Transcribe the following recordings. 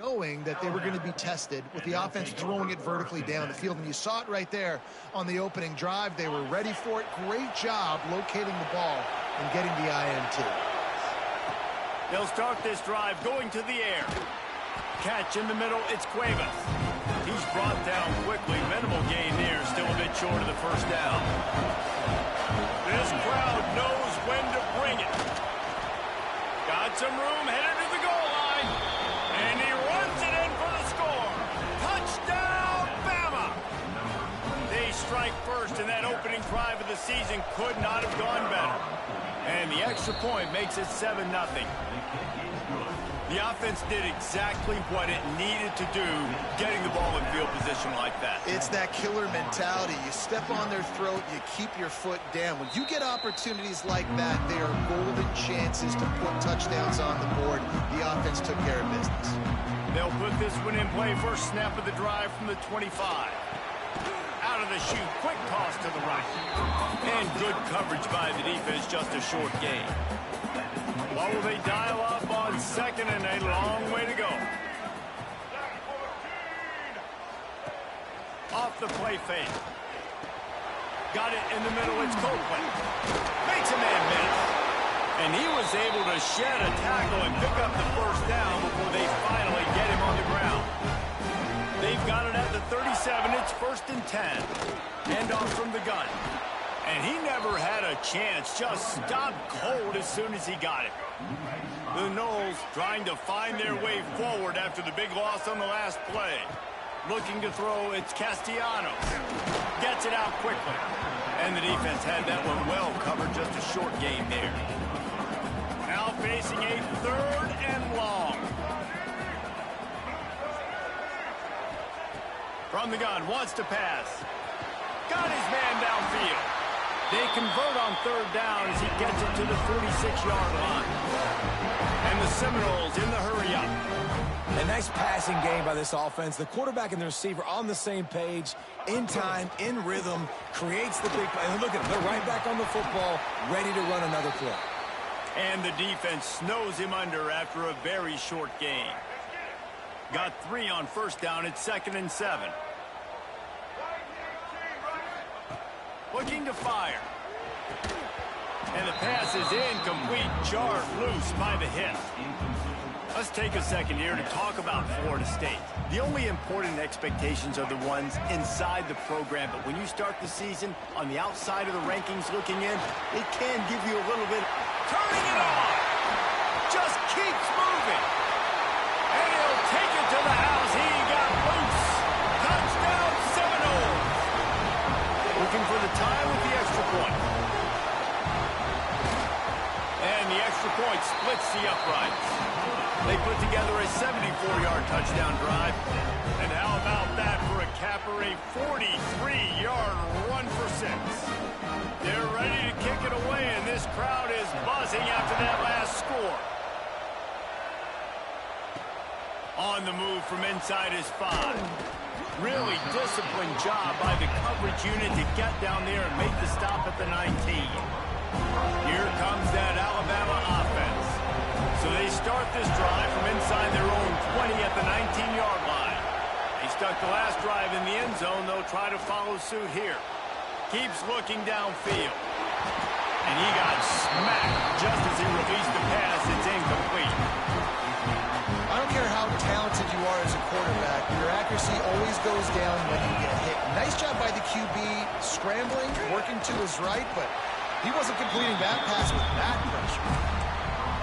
knowing that they were going to be tested with the offense throwing it vertically down the field. And you saw it right there on the opening drive. They were ready for it. Great job locating the ball and getting the INT. They'll start this drive going to the air. Catch in the middle, it's Cuevas. He's brought down quickly. Minimal gain there, still a bit short of the first down. This crowd knows when to bring it. Got some room, headed to the goal line. And he runs it in for the score. Touchdown, Bama! They strike first, and that opening drive of the season could not have gone better. And the extra point makes it 7-0. The offense did exactly what it needed to do, getting the ball in field position like that. It's that killer mentality. You step on their throat, you keep your foot down. When you get opportunities like that, they are golden chances to put touchdowns on the board. The offense took care of business. They'll put this one in play. First snap of the drive from the 25. Out of the chute, quick toss to the right. And good coverage by the defense, just a short gain. What will they dial up on second, and a long way to go. Off the play fake. Got it in the middle, it's Copeland. Makes a man miss. And he was able to shed a tackle and pick up the first down before they finally get him on the ground. They've got it at the 37. It's 1st and 10. Handoff from the gun. And he never had a chance. Just stopped cold as soon as he got it. The Noles trying to find their way forward after the big loss on the last play. Looking to throw, it's Castellanos. Gets it out quickly. And the defense had that one well covered. Just a short gain there. Now facing a 3rd and long. From the gun, wants to pass. Got his man downfield. They convert on 3rd down as he gets it to the 46-yard line. And the Seminoles in the hurry-up. A nice passing game by this offense. The quarterback and the receiver on the same page, in time, in rhythm, creates the big play. And look at them. They're right back on the football, ready to run another play. And the defense snows him under after a very short gain. Got 3 on 1st down. It's 2nd and 7. Looking to fire. And the pass is incomplete. Jarred loose by the hip. Let's take a second here to talk about Florida State. The only important expectations are the ones inside the program, but when you start the season on the outside of the rankings looking in, it can give you a little bit. Turning it on! Just keeps moving. And he'll take it to the house. He got loose. Touchdown Seminoles. Looking for the tie with the extra point. And the extra point splits the uprights. They put together a 74-yard touchdown drive. And how about that for a capper, a 43-yard run for 6. They're ready to kick it away, and this crowd is buzzing after that last score. On the move from inside his 5. Really disciplined job by the coverage unit to get down there and make the stop at the 19. Here comes that Alabama offense. So they start this drive from inside their own 20 at the 19-yard line. They stuck the last drive in the end zone. They'll try to follow suit here. Keeps looking downfield. And he got smacked just as he released the pass. It's incomplete. I don't care how talented you are as a quarterback, your accuracy always goes down when you get hit. Nice job by the QB scrambling, working to his right, but he wasn't completing that pass with that pressure.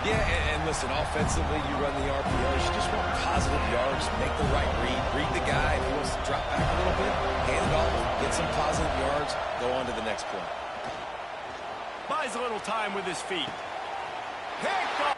Yeah, and listen, offensively, you run the RPOs. You just want positive yards, make the right read the guy. If he wants to drop back a little bit, hand it off, get some positive yards, go on to the next play. Buys a little time with his feet. Pick up.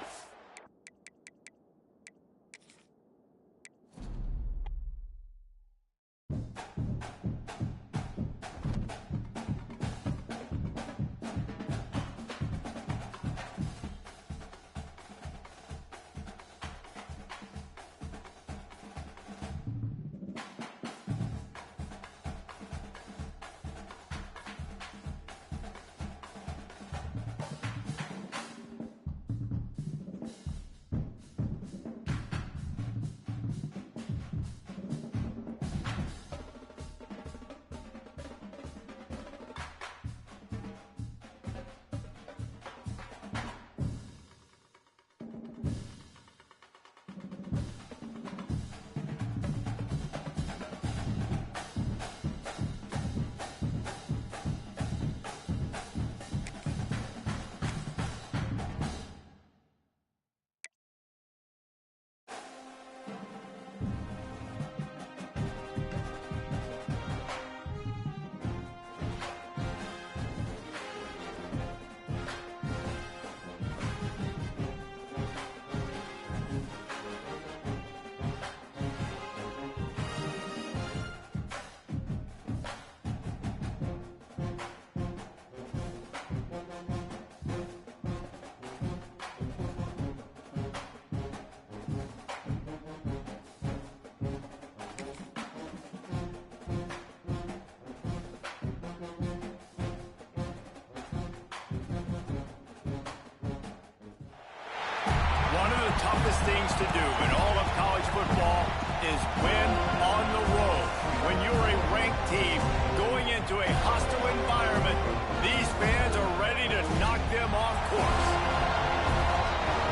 One of the toughest things to do in all of college football is win on the road. When you're a ranked team going into a hostile environment, these fans are ready to knock them off course.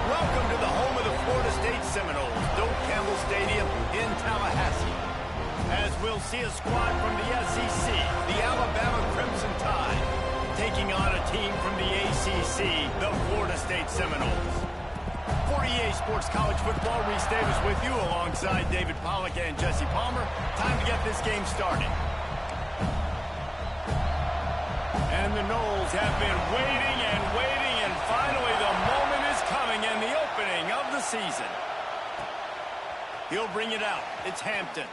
Welcome to the home of the Florida State Seminoles, Doak Campbell Stadium in Tallahassee. As we'll see a squad from the SEC, the Alabama Crimson Tide, taking on a team from the ACC, the Florida State Seminoles. For EA Sports College Football, Reese Davis with you alongside David Pollack and Jesse Palmer. Time to get this game started. And the Noles have been waiting, and finally the moment is coming in the opening of the season. He'll bring it out. It's Hampton.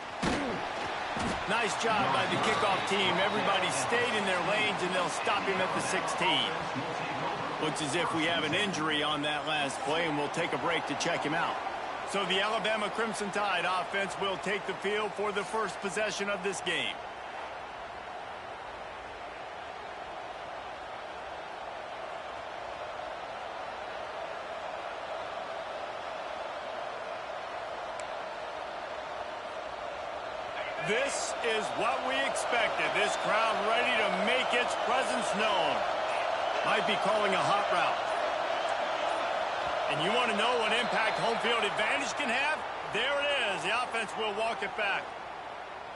Nice job by the kickoff team. Everybody stayed in their lanes, and they'll stop him at the 16. Looks as if we have an injury on that last play, and we'll take a break to check him out. So the Alabama Crimson Tide offense will take the field for the first possession of this game. This is what we expected. This crowd ready to make its presence known. Might be calling a hot route. And you want to know what impact home field advantage can have? There it is. The offense will walk it back.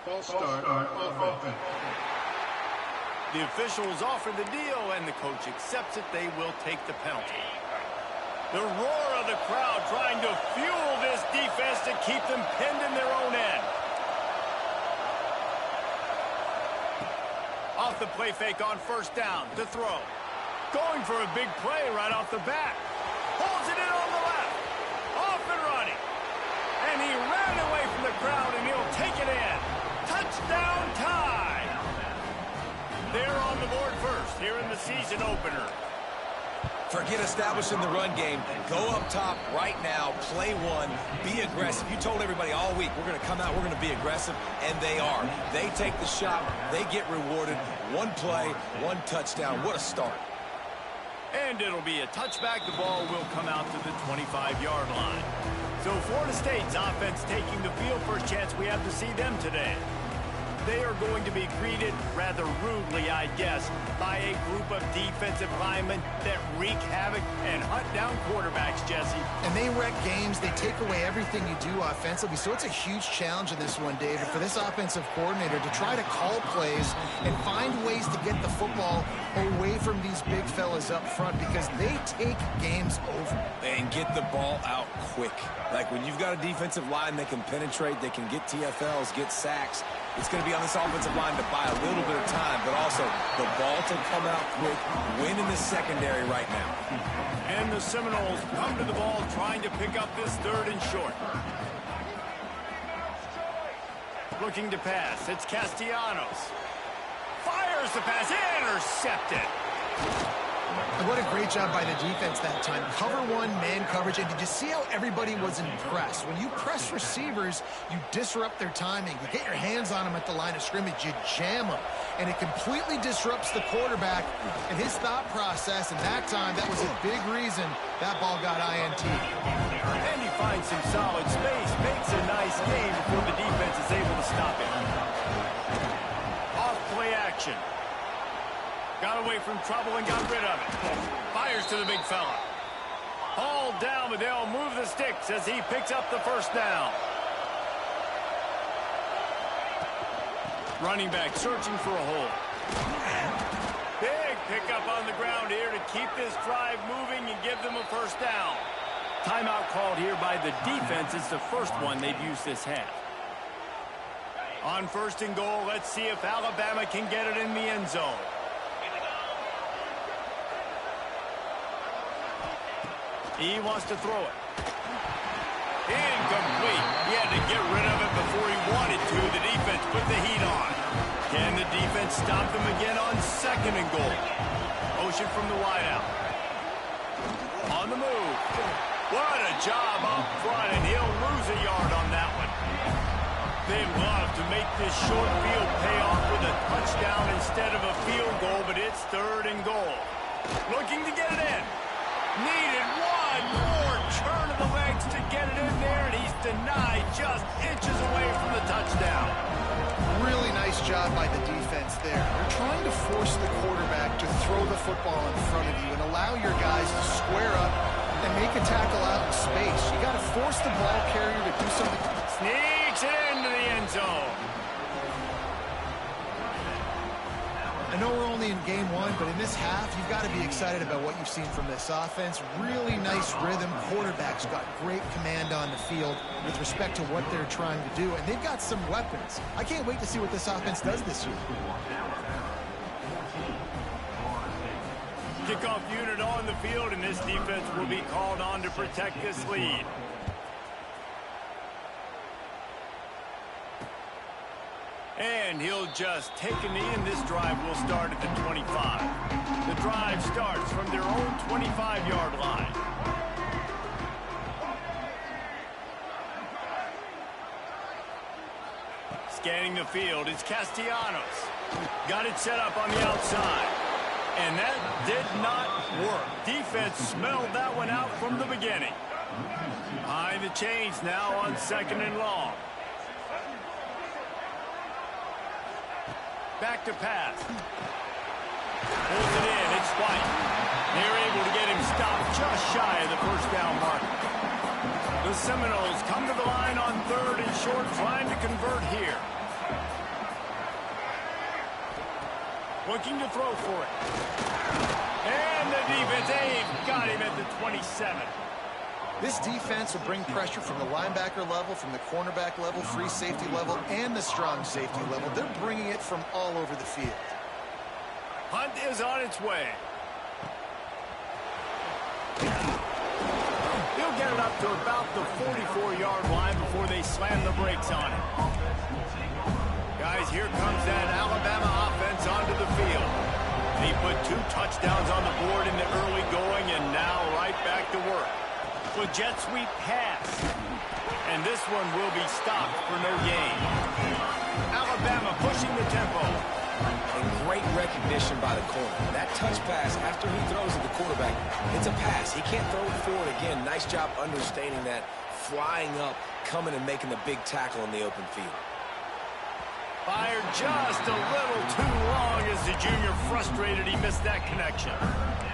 False start on offense. The officials offer the deal, and the coach accepts it. They will take the penalty. The roar of the crowd trying to fuel this defense to keep them pinned in their own end. Off the play fake on first down to throw. Going for a big play right off the bat. Holds it in on the left. Off and running. And he ran away from the crowd, and he'll take it in. Touchdown Tide. They're on the board first here in the season opener. Forget establishing the run game. Go up top right now. Play one. Be aggressive. You told everybody all week, we're going to come out, we're going to be aggressive, and they are. They take the shot. They get rewarded. One play, one touchdown. What a start. And it'll be a touchback. The ball will come out to the 25-yard line. So Florida State's offense taking the field. First chance we have to see them today. They are going to be greeted rather rudely, I guess, by a group of defensive linemen that wreak havoc and hunt down quarterbacks, Jesse. And they wreck games. They take away everything you do offensively. So it's a huge challenge in this one, David, for this offensive coordinator to try to call plays and find ways to get the football away from these big fellas up front, because they take games over. And get the ball out quick. Like when you've got a defensive line that can penetrate, they can get TFLs, get sacks. It's going to be on this offensive line to buy a little bit of time, but also the ball to come out quick, win in the secondary right now. And the Seminoles come to the ball trying to pick up this third and short. Looking to pass. It's Castellanos. Fires the pass. Intercepted. And what a great job by the defense that time. Cover one, man coverage. And did you see how everybody was impressed? When you press receivers, you disrupt their timing. You get your hands on them at the line of scrimmage. You jam them. And it completely disrupts the quarterback and his thought process. And that time, that was a big reason that ball got INT. And he finds some solid space. Makes a nice game before the defense is able to stop him. Off play action. Got away from trouble and got rid of it. Fires to the big fella. Hauled down, but they'll move the sticks as he picks up the first down. Running back searching for a hole. Big pickup on the ground here to keep this drive moving and give them a first down. Timeout called here by the defense. It's the first one they've used this half. On first and goal, let's see if Alabama can get it in the end zone. He wants to throw it. Incomplete. He had to get rid of it before he wanted to. The defense put the heat on. Can the defense stop them again on second and goal? Motion from the wideout. On the move. What a job up front, and he'll lose a yard on that one. They'd love to make this short field pay off with a touchdown instead of a field goal, but it's third and goal. Looking to get it in. Needed one more turn of the legs to get it in there, and he's denied just inches away from the touchdown. Really nice job by the defense there. You're trying to force the quarterback to throw the football in front of you and allow your guys to square up and make a tackle out in space. You got to force the ball carrier to do something. Sneaks it into the end zone. I know we're only in game one, but in this half, you've got to be excited about what you've seen from this offense. Really nice rhythm. Quarterback's got great command on the field with respect to what they're trying to do, and they've got some weapons. I can't wait to see what this offense does this year. Kickoff unit on the field, and this defense will be called on to protect this lead. And he'll just take a knee, and this drive will start at the 25. The drive starts from their own 25-yard line. Scanning the field, it's Castellanos. Got it set up on the outside. And that did not work. Defense smelled that one out from the beginning. Behind the chains now on 2nd and long. Back to pass. Pulls it in. It's White. They're able to get him stopped just shy of the first down mark. The Seminoles come to the line on 3rd and short, trying to convert here. Looking to throw for it. And the defense, they've got him at the 27. This defense will bring pressure from the linebacker level, from the cornerback level, free safety level, and the strong safety level. They're bringing it from all over the field. Hunt is on its way. He'll get it up to about the 44-yard line before they slam the brakes on it. Guys, here comes that Alabama offense onto the field. They put 2 touchdowns on the board in the early going, and now right back to work. A jet sweep pass. And this one will be stopped for no gain. Alabama pushing the tempo. And great recognition by the corner. That touch pass, after he throws at the quarterback, it's a pass. He can't throw it forward again. Nice job understanding that, flying up, coming and making the big tackle in the open field. Fired just a little too long as the junior frustrated he missed that connection.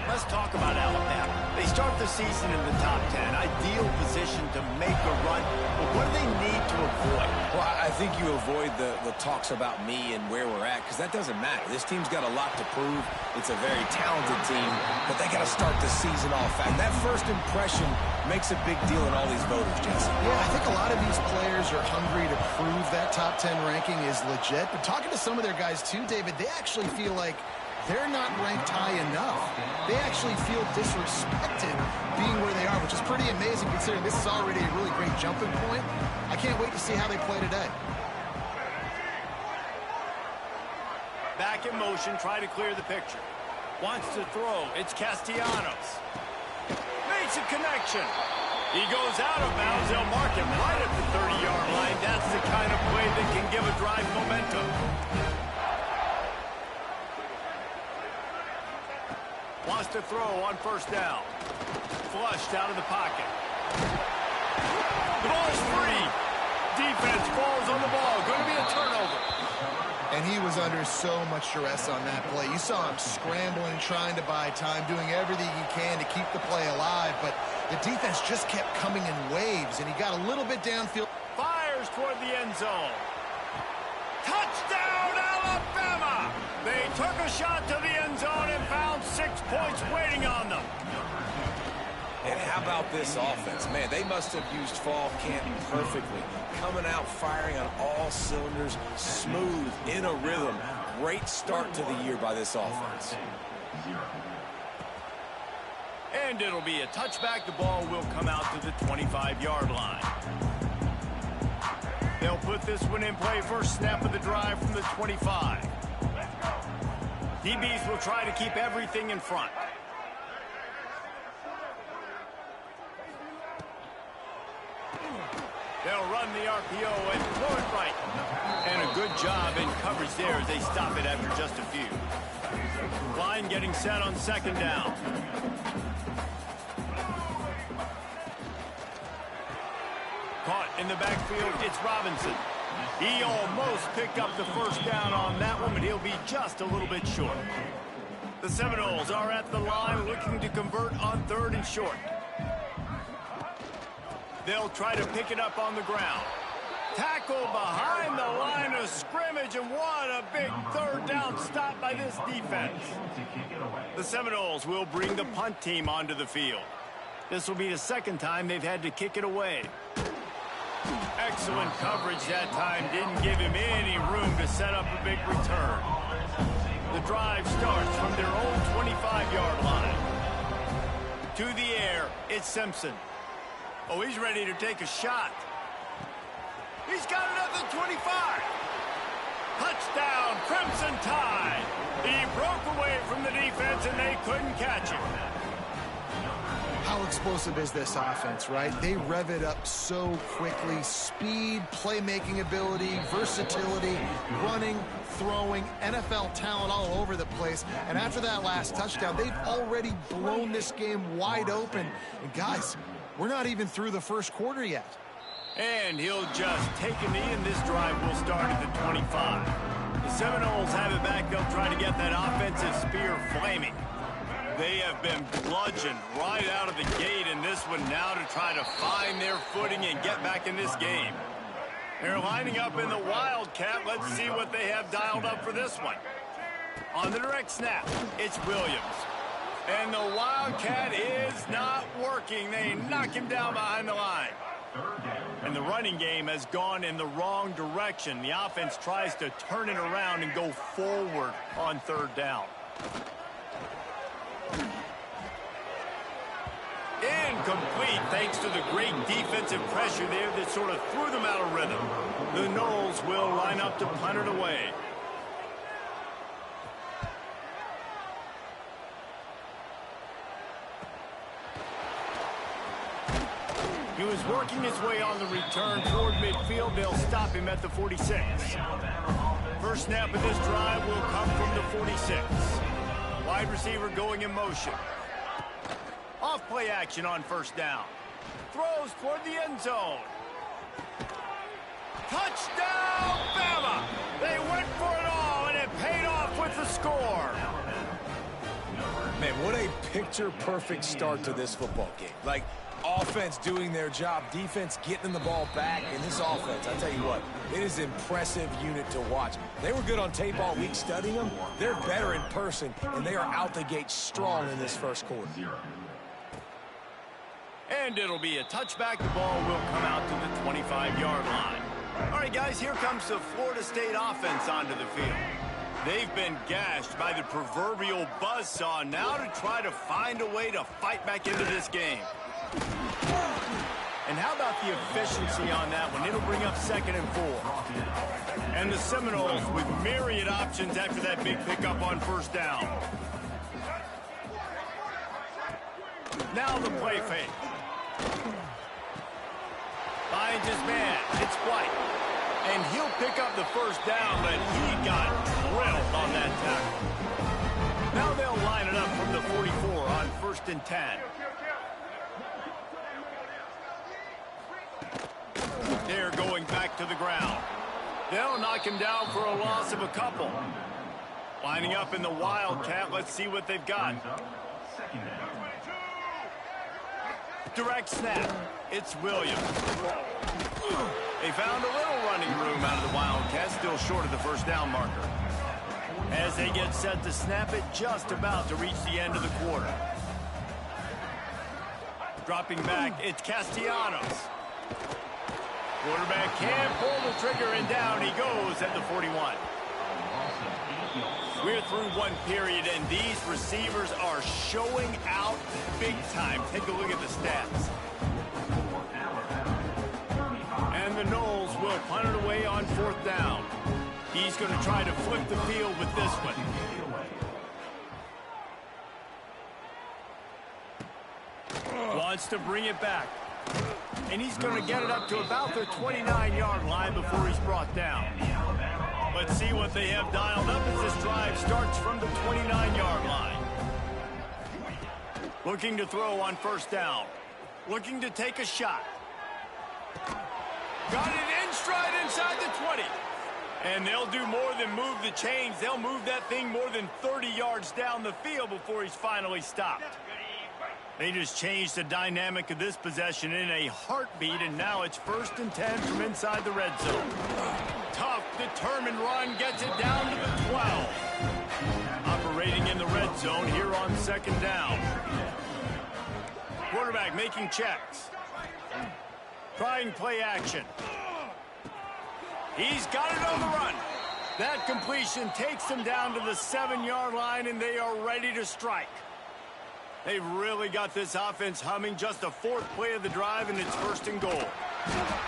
Let's talk about Alabama. They start the season in the top 10. Ideal position to make a run. But what do they need to avoid? Well, I think you avoid the talks about me and where we're at, because that doesn't matter. This team's got a lot to prove. It's a very talented team, but they got to start the season off. And that first impression makes a big deal in all these voters, Jesse. Yeah, I think a lot of these players are hungry to prove that top 10 ranking is legit. But talking to some of their guys too, David, they actually feel like they're not ranked high enough. They actually feel disrespected being where they are, which is pretty amazing considering this is already a really great jumping point. I can't wait to see how they play today. Back in motion, try to clear the picture. Wants to throw. It's Castellanos. Makes a connection. He goes out of bounds. They'll mark him right at the 30-yard line. That's the kind of play that can give a drive momentum. Wants to throw on 1st down. Flushed out of the pocket. The ball's free. Defense falls on the ball. Going to be a turnover. And he was under so much duress on that play. You saw him scrambling, trying to buy time, doing everything he can to keep the play alive. But the defense just kept coming in waves, and he got a little bit downfield. Fires toward the end zone. Touchdown, Alabama! They took a shot to the end zone and found 6 points waiting on them. And how about this offense? Man, they must have used fall camp perfectly. Coming out, firing on all cylinders, smooth, in a rhythm. Great start to the year by this offense. And it'll be a touchback. The ball will come out to the 25-yard line. They'll put this one in play. First snap of the drive from the 25. DBs will try to keep everything in front. They'll run the RPO and throw it right. And a good job in coverage there as they stop it after just a few. Line getting set on 2nd down. In the backfield, it's Robinson. He almost picked up the first down on that one, but he'll be just a little bit short. The Seminoles are at the line looking to convert on 3rd and short. They'll try to pick it up on the ground. Tackle behind the line of scrimmage, and what a big 3rd down stop by this defense. The Seminoles will bring the punt team onto the field. This will be the 2nd time they've had to kick it away. Excellent coverage that time. Didn't give him any room to set up a big return. The drive starts from their own 25-yard line. To the air, it's Simpson. Oh, he's ready to take a shot. He's got another 25. Touchdown, Crimson Tide. He broke away from the defense, and they couldn't catch him. How explosive is this offense, right? They rev it up so quickly. Speed, playmaking ability, versatility, running, throwing, NFL talent all over the place. And after that last touchdown, they've already blown this game wide open. And guys, we're not even through the first quarter yet. And he'll just take a knee, and this drive will start at the 25. The Seminoles have it back. They'll try to get that offensive spear flaming. They have been bludgeoned right out of the gate in this one now to try to find their footing and get back in this game. They're lining up in the Wildcat. Let's see what they have dialed up for this one. On the direct snap, it's Williams. And the Wildcat is not working. They knock him down behind the line. And the running game has gone in the wrong direction. The offense tries to turn it around and go forward on 3rd down. Incomplete thanks to the great defensive pressure there that sort of threw them out of rhythm. The Noles will line up to punt it away. He was working his way on the return toward midfield. They'll stop him at the 46. First snap of this drive will come from the 46. Wide receiver going in motion. Off play action on 1st down. Throws toward the end zone. Touchdown, Bama! They went for it all, and it paid off with the score. Man, what a picture-perfect start to this football game. Like, offense doing their job, defense getting the ball back, and this offense, I tell you what, it is an impressive unit to watch. They were good on tape all week studying them. They're better in person, and they are out the gate strong in this first quarter. And it'll be a touchback. The ball will come out to the 25-yard line. All right, guys, here comes the Florida State offense onto the field. They've been gashed by the proverbial buzzsaw now to try to find a way to fight back into this game. And how about the efficiency on that one? It'll bring up 2nd and 4. And the Seminoles with myriad options after that big pickup on 1st down. Now the play fake. Finds his man. It's White. And he'll pick up the 1st down, but he got drilled on that tackle. Now they'll line it up from the 44 on 1st and 10. They're going back to the ground. They'll knock him down for a loss of a couple. Lining up in the Wildcat. Let's see what they've got. Direct snap. It's Williams. They found a little running room out of the Wildcat, still short of the 1st down marker. As they get set to snap it, just about to reach the end of the quarter. Dropping back, it's Castellanos. Quarterback can't pull the trigger, and down he goes at the 41. We're through one period, and these receivers are showing out big time. Take a look at the stats. And the Noles will punt it away on 4th down. He's going to try to flip the field with this one. Wants to bring it back. And he's going to get it up to about the 29-yard line before he's brought down. Let's see what they have dialed up as this drive starts from the 29-yard line. Looking to throw on 1st down. Looking to take a shot. Got it in stride inside the 20. And they'll do more than move the chains. They'll move that thing more than 30 yards down the field before he's finally stopped. They just changed the dynamic of this possession in a heartbeat, and now it's 1st and 10 from inside the red zone. Tough, determined run gets it down to the 12. Operating in the red zone here on 2nd down. Quarterback making checks. Trying play action. He's got it on the run. That completion takes them down to the 7-yard line, and they are ready to strike. They've really got this offense humming. Just the 4th play of the drive, and it's 1st and goal.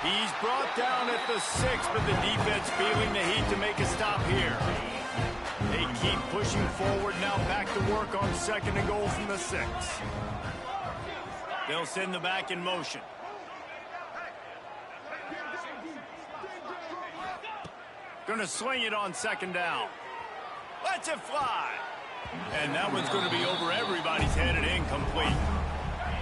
He's brought down at the 6, but the defense feeling the heat to make a stop here. They keep pushing forward, now back to work on 2nd and goal from the 6. They'll send the back in motion. Going to sling it on 2nd down. Lets it fly. And that one's going to be over everybody's head and incomplete.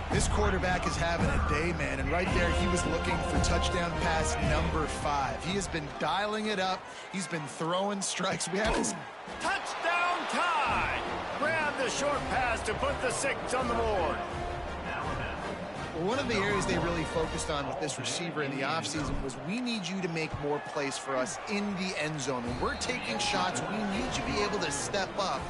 This quarterback is having a day, man, and right there he was looking for touchdown pass number 5. He has been dialing it up. He's been throwing strikes. We haven't... Touchdown tie! Grab the short pass to put the 6 on the board. One of the areas they really focused on with this receiver in the offseason was we need you to make more plays for us in the end zone. When we're taking shots, we need you to be able to step up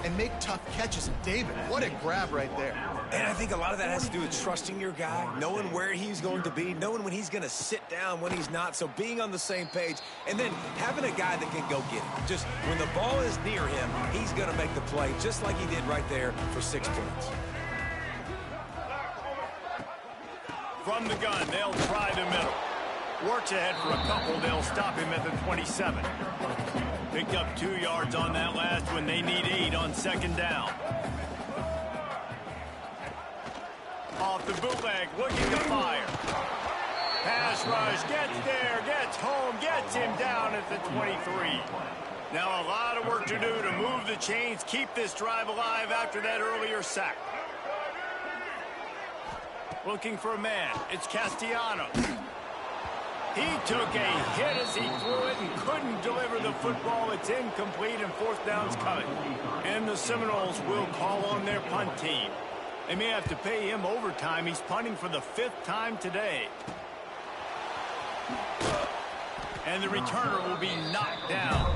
and make tough catches. David, what a grab right there. And I think a lot of that has to do with trusting your guy, knowing where he's going to be, knowing when he's going to sit down, when he's not, so being on the same page, and then having a guy that can go get it. Just when the ball is near him, he's going to make the play, just like he did right there for 6 points. From the gun, they'll try the middle. Works ahead for a couple. They'll stop him at the 27. Picked up 2 yards on that last one. They need 8 on 2nd down. Off the bootleg, looking to fire. Pass rush, gets there, gets home, gets him down at the 23. Now a lot of work to do to move the chains, keep this drive alive after that earlier sack. Looking for a man. It's Castellanos. He took a hit as he threw it and couldn't deliver the football. It's incomplete, and 4th down's coming. And the Seminoles will call on their punt team. They may have to pay him overtime. He's punting for the 5th time today. And the returner will be knocked down.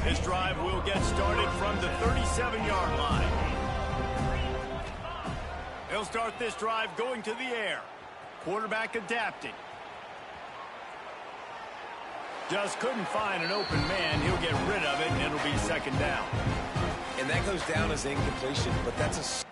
This drive will get started from the 37-yard line. They'll start this drive going to the air. Quarterback adapting. Just couldn't find an open man. He'll get rid of it, and it'll be 2nd down. And that goes down as incompletion, but that's a...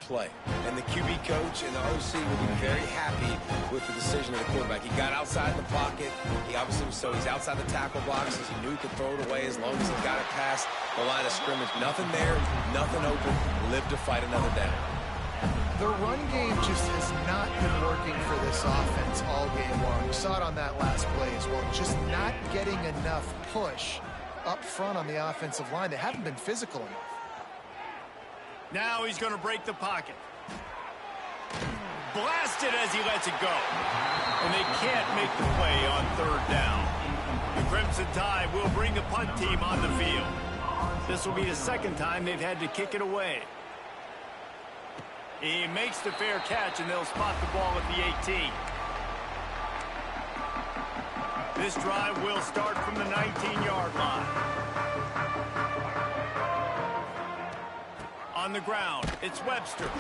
play. And the QB coach and the OC will be very happy with the decision of the quarterback. He got outside the pocket. He obviously he's outside the tackle boxes. He knew he could throw it away as long as he got it past the line of scrimmage. Nothing there, nothing open. Live to fight another down. The run game just has not been working for this offense all game long. We saw it on that last play as well. Just not getting enough push up front on the offensive line. They haven't been physical enough. Now he's going to break the pocket. Blasted as he lets it go. And they can't make the play on 3rd down. The Crimson Tide will bring the punt team on the field. This will be the 2nd time they've had to kick it away. He makes the fair catch, and they'll spot the ball at the 18. This drive will start from the 19-yard line. On the ground, it's Webster.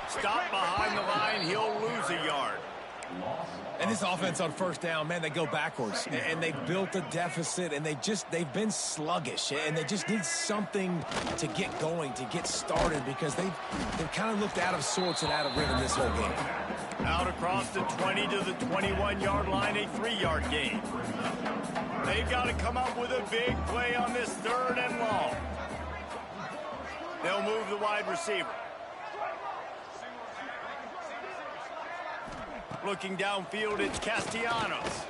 Stop behind the line, he'll lose a yard. And this offense on first down, man, they go backwards. And they've built a deficit, and they've been sluggish. And they just need something to get going, to get started, because they've kind of looked out of sorts and out of rhythm this whole game. Out across the 20 to the 21-yard line, a 3-yard gain. They've got to come up with a big play on this 3rd and long. They'll move the wide receiver. Looking downfield, it's Castellanos.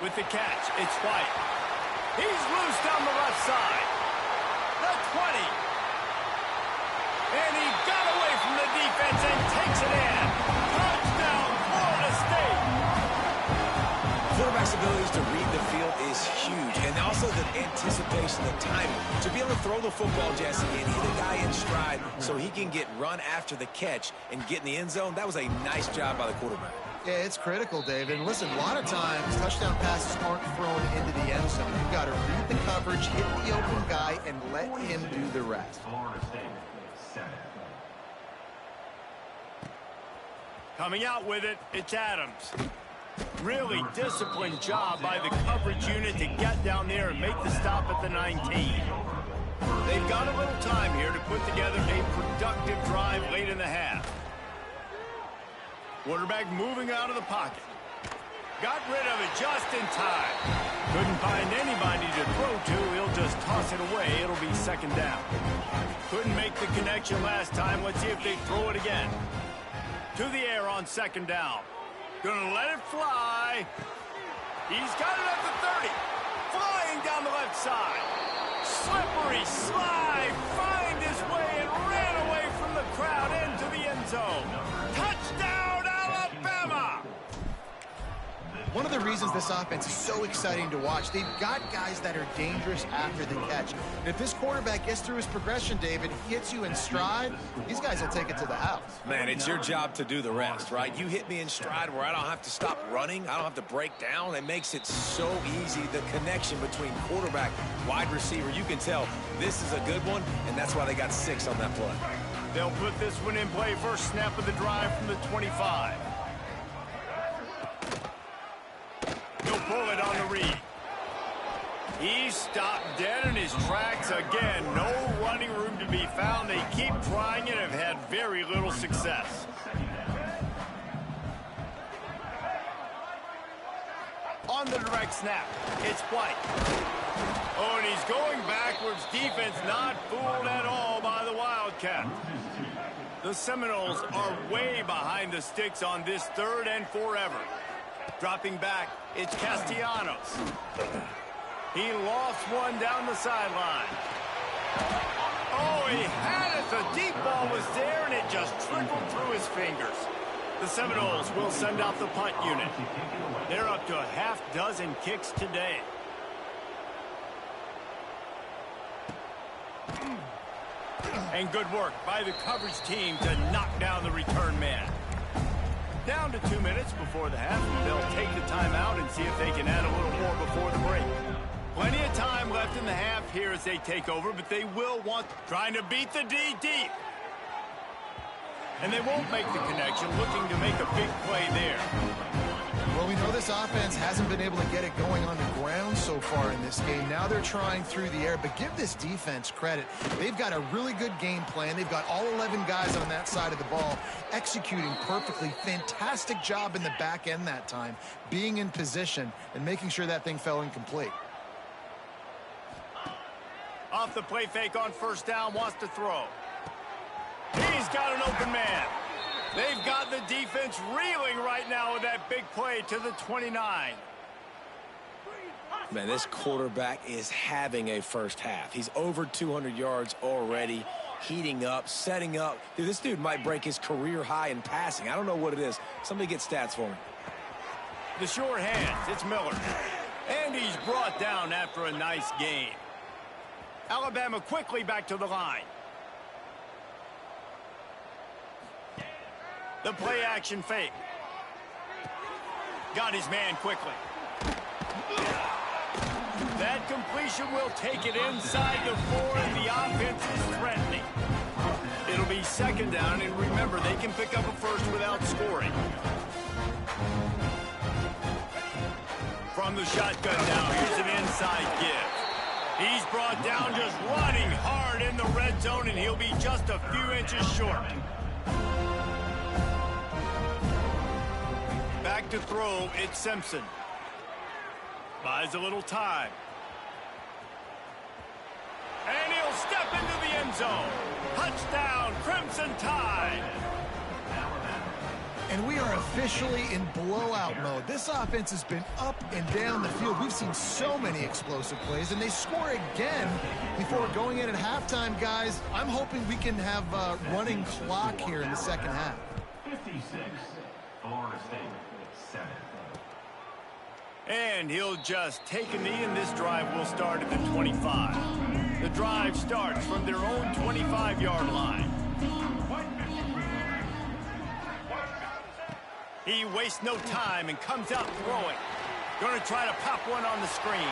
With the catch, it's White. He's loose down the left side. The 20. And he got away from the defense and takes it in. Touchdown, Florida State. Quarterback's abilities to read the field is huge. And also the anticipation, the timing. To be able to throw the football, Jesse, and hit a guy in stride so he can get run after the catch and get in the end zone, that was a nice job by the quarterback. Yeah, it's critical, David. And listen, a lot of times touchdown passes aren't thrown into the end zone. You've got to read the coverage, hit the open guy, and let him do the rest. Coming out with it, it's Adams. Really disciplined job by the coverage unit to get down there and make the stop at the 19. They've got a little time here to put together a productive drive late in the half. Quarterback moving out of the pocket. Got rid of it just in time. Couldn't find anybody to throw to. He'll just toss it away. It'll be 2nd down. Couldn't make the connection last time. Let's see if they throw it again. To the air on 2nd down. Gonna let it fly. He's got it at the 30. Flying down the left side. Slippery slide. Find his way and ran away from the crowd into the end zone. Touchdown, Alabama! One of the reasons this offense is so exciting to watch, they've got guys that are dangerous after the catch. And if this quarterback gets through his progression, David, he hits you in stride, these guys will take it to the house. Man, it's your job to do the rest, right? You hit me in stride where I don't have to stop running. I don't have to break down. It makes it so easy. The connection between quarterback, wide receiver, you can tell this is a good one, and that's why they got 6 on that play. They'll put this one in play. First snap of the drive from the 25. He'll pull it on the read. He's stopped dead in his tracks again. No running room to be found. They keep trying it and have had very little success. On the direct snap, it's White. Oh, and he's going backwards. Defense not fooled at all by the Wildcat. The Seminoles are way behind the sticks on this 3rd and forever. Dropping back, it's Castellanos. He lost one down the sideline. Oh, he had it. The deep ball was there, and it just trickled through his fingers. The Seminoles will send out the punt unit. They're up to a half-dozen kicks today. And good work by the coverage team to knock down the return man. Down to 2 minutes before the half. They'll take the timeout and see if they can add a little more before the break. Plenty of time left in the half here as they take over, but they will want trying to beat the D deep. And they won't make the connection, looking to make a big play there. Well, we know this offense hasn't been able to get it going on the ground so far in this game. Now they're trying through the air, but give this defense credit. They've got a really good game plan. They've got all 11 guys on that side of the ball executing perfectly. Fantastic job in the back end that time, being in position and making sure that thing fell incomplete. Off the play fake on first down, wants to throw. He's got an open man. They've got the defense reeling right now with that big play to the 29. Man, this quarterback is having a first half. He's over 200 yards already, heating up, setting up. Dude, this dude might break his career high in passing. I don't know what it is. Somebody get stats for me. The short hands, it's Miller. And he's brought down after a nice gain. Alabama quickly back to the line. The play action fake. Got his man quickly. That completion will take it inside the 4, and the offense is threatening. It'll be 2nd down, and remember, they can pick up a first without scoring. From the shotgun now, here's an inside give. He's brought down just running hard in the red zone, and he'll be just a few inches short. Back to throw, it's Simpson. Buys a little time. And he'll step into the end zone. Touchdown, Crimson Tide. And we are officially in blowout mode. This offense has been up and down the field. We've seen so many explosive plays, and they score again before going in at halftime, guys. I'm hoping we can have a running clock here in the second half. 56, Florida State, 7. And he'll just take a knee, and this drive will start at the 25. The drive starts from their own 25-yard line. He wastes no time and comes out throwing. Going to try to pop one on the screen.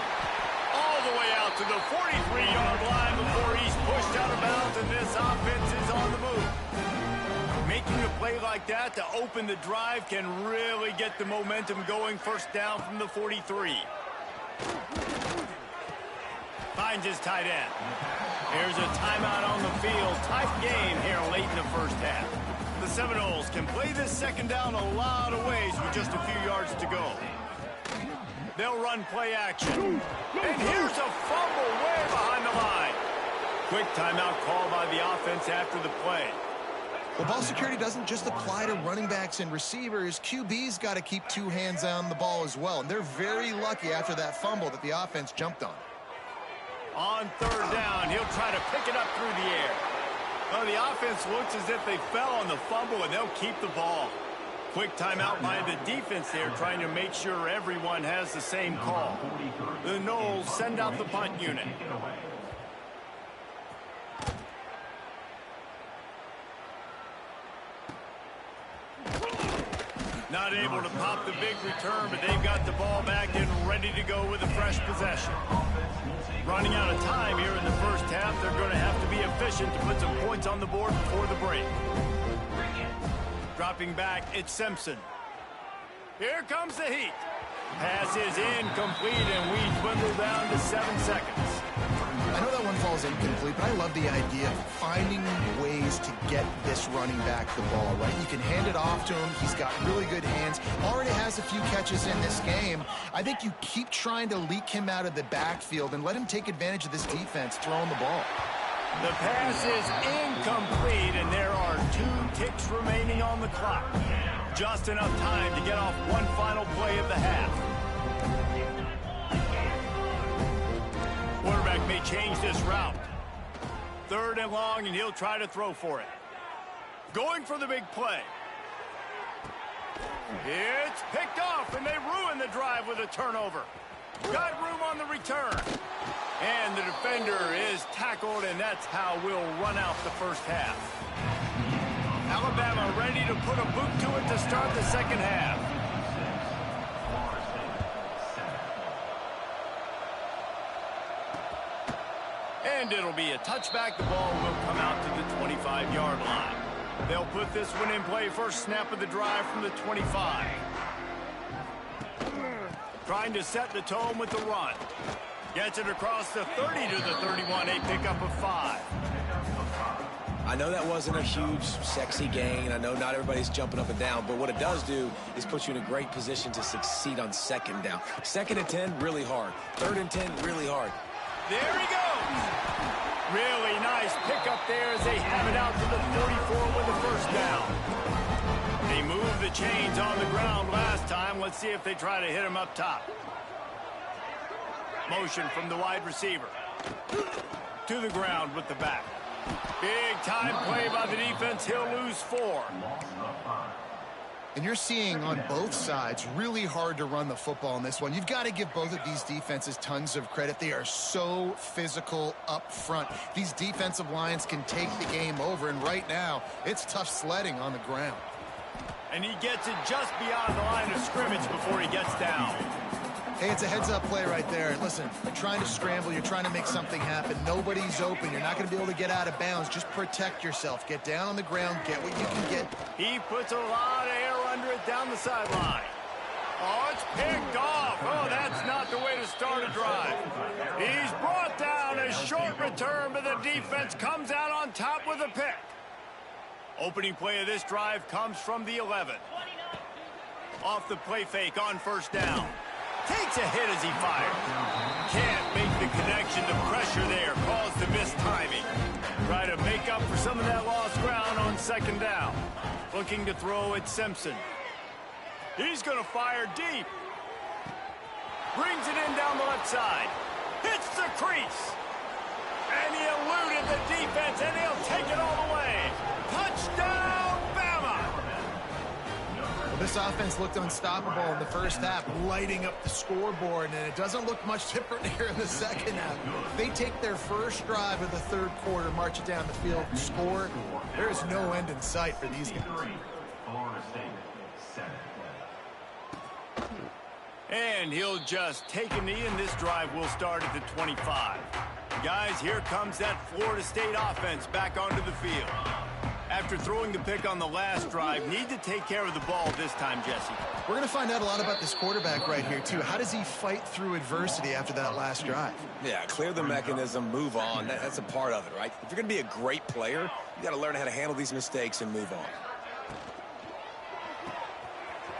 All the way out to the 43-yard line before he's pushed out of bounds, and this offense is on the move. Making a play like that to open the drive can really get the momentum going. First down from the 43. Finds his tight end. Here's a timeout on the field. Tight game here late in the first half. The Seminoles can play this second down a lot of ways with just a few yards to go. They'll run play action. And here's a fumble way behind the line. Quick timeout call by the offense after the play. Well, ball security doesn't just apply to running backs and receivers. QB's got to keep two hands on the ball as well. And they're very lucky after that fumble that the offense jumped on. On third down, he'll try to pick it up through the air. Well, the offense looks as if they fell on the fumble, and they'll keep the ball. Quick timeout by the defense there, trying to make sure everyone has the same call. The Noles send out the punt unit. Not able to pop the big return, but they've got the ball back and ready to go with a fresh possession. Running out of time here in the first half, they're going to have to be efficient to put some points on the board before the break. Dropping back, it's Simpson. Here comes the heat. Pass is incomplete, and we dwindle down to 7 seconds. I know that one falls incomplete, but I love the idea of finding ways to get this running back the ball, right? You can hand it off to him. He's got really good hands. Already has a few catches in this game. I think you keep trying to leak him out of the backfield and let him take advantage of this defense throwing the ball. The pass is incomplete, and there are 2 ticks remaining on the clock. Just enough time to get off one final play of the half. Quarterback may change this route. Third and long, and he'll try to throw for it. Going for the big play. It's picked off, and they ruin the drive with a turnover. Got room on the return. And the defender is tackled, and that's how we'll run out the first half. Alabama ready to put a boot to it to start the second half. And it'll be a touchback. The ball will come out to the 25-yard line. They'll put this one in play. First snap of the drive from the 25. Trying to set the tone with the run. Gets it across the 30 to the 31. A pickup of 5. I know that wasn't a huge, sexy gain. I know not everybody's jumping up and down, but what it does do is put you in a great position to succeed on second down. Second and 10, really hard. Third and 10, really hard. There he goes. Really nice pickup there as they have it out to the 44 with the first down. They moved the chains on the ground last time. Let's see if they try to hit him up top. Motion from the wide receiver. To the ground with the back. Big time play by the defense. He'll lose 4. And you're seeing on both sides really hard to run the football in this one. You've got to give both of these defenses tons of credit. They are so physical up front. These defensive lines can take the game over, and right now it's tough sledding on the ground. And he gets it just beyond the line of scrimmage before he gets down. Hey, it's a heads-up play right there. And listen, you're trying to scramble. You're trying to make something happen. Nobody's open. You're not going to be able to get out of bounds. Just protect yourself. Get down on the ground. Get what you can get. He puts a lot of air under it down the sideline. Oh, it's picked off. Oh, that's return, but the defense comes out on top with a pick. Opening play of this drive comes from the 11. Off the play fake on first down. Takes a hit as he fires. Can't make the connection to pressure there. Caused the missed timing. Try to make up for some of that lost ground on second down. Looking to throw at Simpson. He's going to fire deep. Brings it in down the left side. Hits the crease. And he eluded the defense, and he'll take it all the way. Touchdown, Bama! This offense looked unstoppable in the first half, lighting up the scoreboard, and it doesn't look much different here in the second half. They take their first drive of the third quarter, march it down the field, and score. There is no end in sight for these guys. Florida State, 7. And he'll just take a knee, and this drive will start at the 25. Guys, here comes that Florida State offense back onto the field. After throwing the pick on the last drive, need to take care of the ball this time, Jesse. We're going to find out a lot about this quarterback right here, too. How does he fight through adversity after that last drive? Yeah, clear the mechanism, move on. That's a part of it, right? If you're going to be a great player, you got to learn how to handle these mistakes and move on.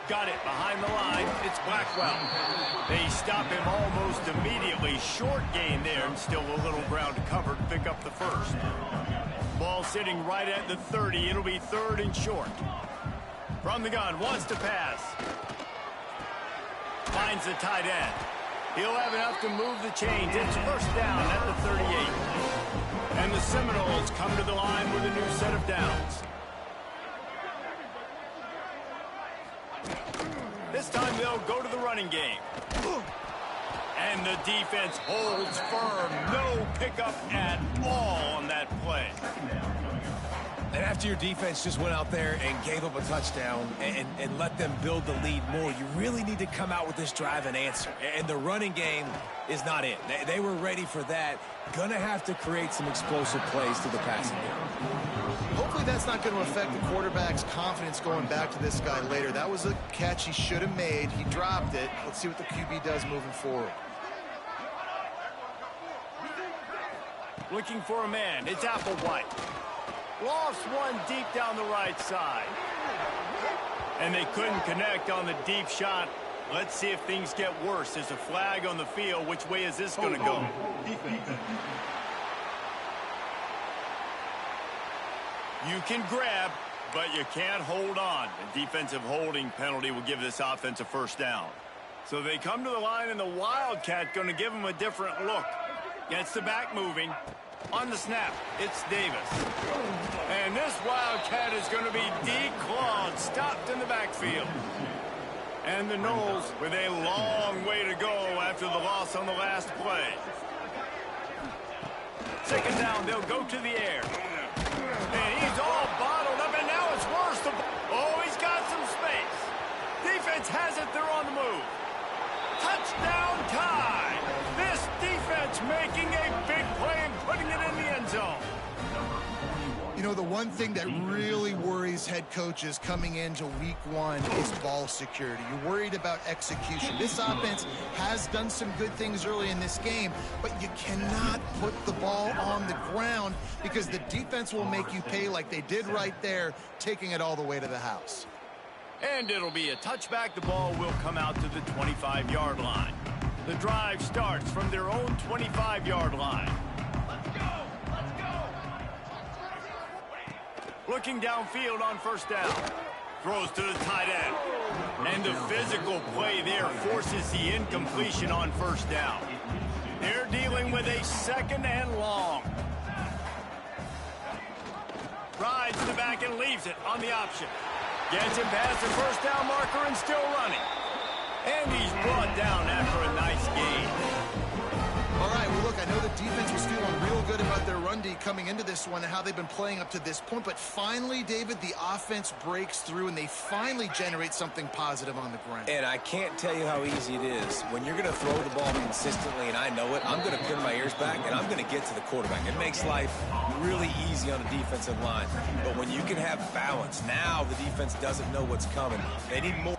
Got it behind the line. It's Blackwell. They stop him almost immediately. Short gain there, and still a little ground covered. Pick up the first. Ball sitting right at the 30. It'll be third and short. From the gun, wants to pass. Finds the tight end. He'll have enough to move the chains. It's first down at the 38. And the Seminoles come to the line with a new set of downs. This time they'll go to the running game. And the defense holds firm. No pickup at all on that play. And after your defense just went out there and gave up a touchdown and let them build the lead more, you really need to come out with this drive and answer. And the running game is not in. They were ready for that. Gonna have to create some explosive plays to the passing game. Hopefully that's not going to affect the quarterback's confidence going back to this guy later. That was a catch he should have made. He dropped it. Let's see what the QB does moving forward. Looking for a man. It's Applewhite. Lofts one deep down the right side. And they couldn't connect on the deep shot. Let's see if things get worse. There's a flag on the field. Which way is this going to go? You can grab, but you can't hold on. A defensive holding penalty will give this offense a first down. So they come to the line, and the Wildcat going to give them a different look. Gets the back moving. On the snap, it's Davis. And this Wildcat is going to be declawed, stopped in the backfield. And the Noles with a long way to go after the loss on the last play. Second down, they'll go to the air. And he's all bottled up, and now it's worse. Oh, he's got some space. Defense has it. They're on the move. Touchdown tie. This defense making a big play and putting it in the end zone. You know, the one thing that really worries head coaches coming into week one is ball security. You're worried about execution. This offense has done some good things early in this game, but you cannot put the ball on the ground because the defense will make you pay like they did right there, taking it all the way to the house. And it'll be a touchback. The ball will come out to the 25-yard line. The drive starts from their own 25-yard line. Looking downfield on first down. Throws to the tight end. And the physical play there forces the incompletion on first down. They're dealing with a second and long. Rides to the back and leaves it on the option. Gets it past the first down marker and still running. And he's brought down after a nice gain. All right, well, look, I know the defense was feeling real good about their run D coming into this one and how they've been playing up to this point. But finally, David, the offense breaks through and they finally generate something positive on the ground. And I can't tell you how easy it is. When you're going to throw the ball consistently, and I know it, I'm going to pin my ears back and I'm going to get to the quarterback. It makes life really easy on a defensive line. But when you can have balance, now the defense doesn't know what's coming. They need more.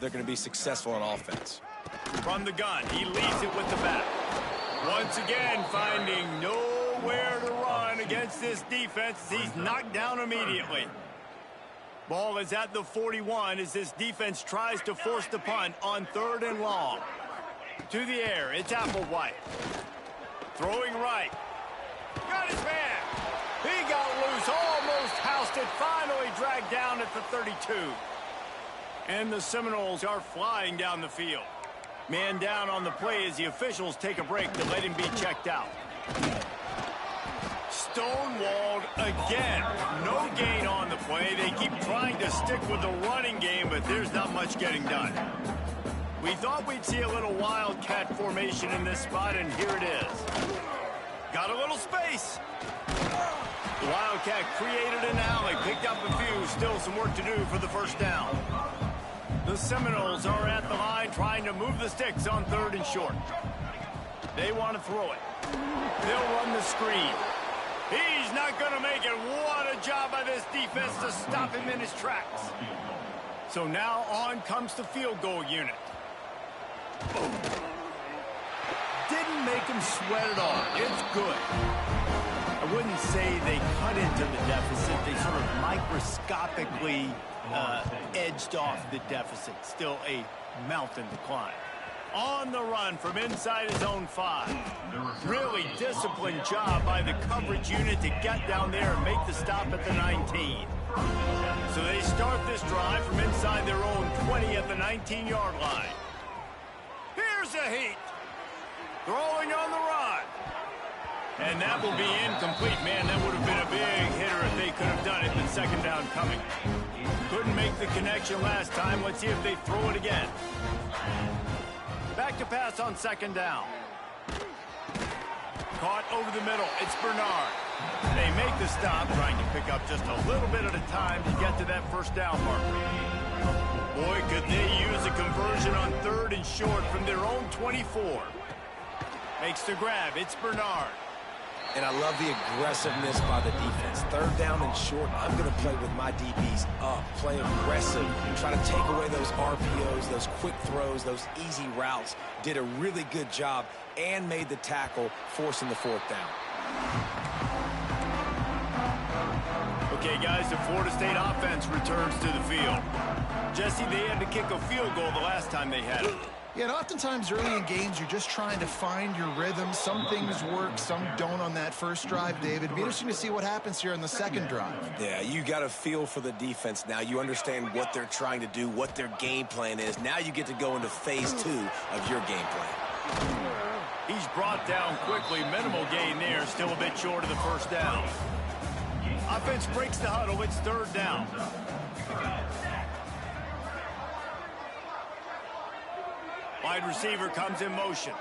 they're going to be successful on offense. From the gun, he leads it with the back. Once again, finding nowhere to run against this defense. He's knocked down immediately. Ball is at the 41 as this defense tries to force the punt on 3rd and long. To the air, it's Applewhite. Throwing right. Got his man. He got loose, almost housed it, finally dragged down at the 32. And the Seminoles are flying down the field. Man down on the play as the officials take a break to let him be checked out. Stonewalled again. No gain on the play. They keep trying to stick with the running game, but there's not much getting done. We thought we'd see a little wildcat formation in this spot, and here it is. Got a little space. The Wildcat created an alley, picked up a few, still some work to do for the first down. The Seminoles are at the line trying to move the sticks on 3rd and short. They want to throw it. They'll run the screen. He's not going to make it. What a job by this defense to stop him in his tracks. So now on comes the field goal unit. Didn't make him sweat at all. It's good. I wouldn't say they cut into the deficit. They sort of microscopically edged off the deficit. Still a mountain to climb. On the run from inside his own 5. Really disciplined job by the coverage unit to get down there and make the stop at the 19. So they start this drive from inside their own 20 at the 19-yard line. Here's a heat. Throwing on the run. And that will be incomplete. Man, that would have been a big hitter if they could have done it with 2nd down coming. Couldn't make the connection last time. Let's see if they throw it again. Back to pass on 2nd down. Caught over the middle. It's Bernard. They make the stop, trying to pick up just a little bit at a time to get to that 1st down marker. Boy, could they use a conversion on 3rd and short from their own 24. Makes the grab. It's Bernard. And I love the aggressiveness by the defense. 3rd down and short, I'm going to play with my DBs up, play aggressive, try to take away those RPOs, those quick throws, those easy routes. Did a really good job and made the tackle, forcing the 4th down. Okay, guys, the Florida State offense returns to the field. Jesse, they had to kick a field goal the last time they had it. Yeah, and oftentimes early in games, you're just trying to find your rhythm. Some things work, some don't on that first drive, David. It'd be interesting to see what happens here on the 2nd drive. Yeah, you got a feel for the defense now. You understand what they're trying to do, what their game plan is. Now you get to go into phase 2 of your game plan. He's brought down quickly. Minimal gain there, still a bit short of the 1st down. Offense breaks the huddle. It's 3rd down. Wide receiver comes in motion.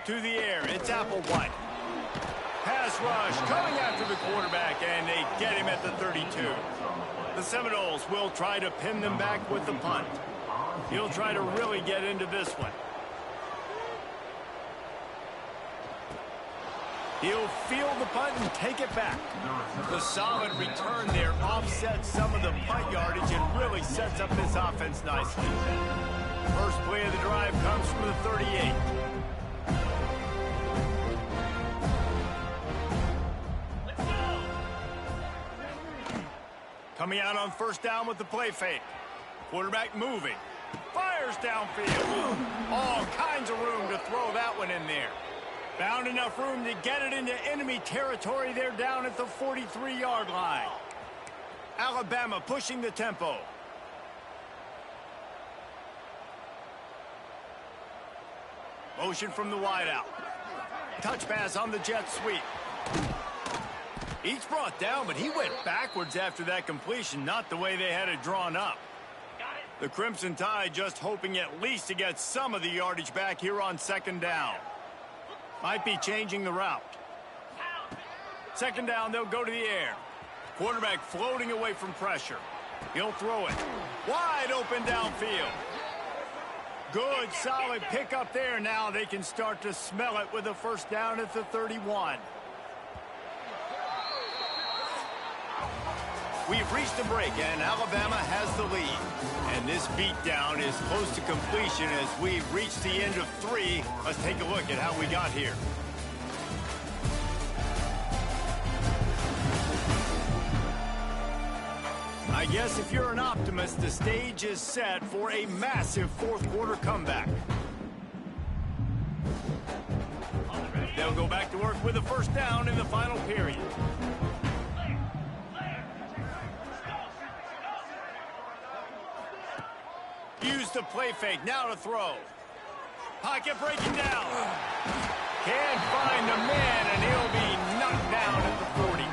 To the air, it's Applewhite. Pass rush coming after the quarterback, and they get him at the 32. The Seminoles will try to pin them back with the punt. He'll try to really get into this one. He'll field the punt and take it back. The solid return there offsets some of the punt yardage and really sets up this offense nicely. First play of the drive comes from the 38. Let's go. Coming out on 1st down with the play fake. Quarterback moving. Fires downfield. All kinds of room to throw that one in there. Found enough room to get it into enemy territory. They're down at the 43-yard line. Alabama pushing the tempo. Motion from the wideout. Touch pass on the jet sweep. He's brought down, but he went backwards after that completion, not the way they had it drawn up. The Crimson Tide just hoping at least to get some of the yardage back here on 2nd down. Might be changing the route. 2nd down, they'll go to the air. Quarterback floating away from pressure. He'll throw it. Wide open downfield. Good, solid pickup there. Now they can start to smell it with a 1st down at the 31. We've reached a break, and Alabama has the lead. And this beatdown is close to completion as we've reached the end of 3. Let's take a look at how we got here. I guess if you're an optimist, the stage is set for a massive fourth-quarter comeback. They'll go back to work with a first down in the final period. Use the play fake, now to throw. Pocket breaking down. Can't find the man, and he'll be knocked down at the 40.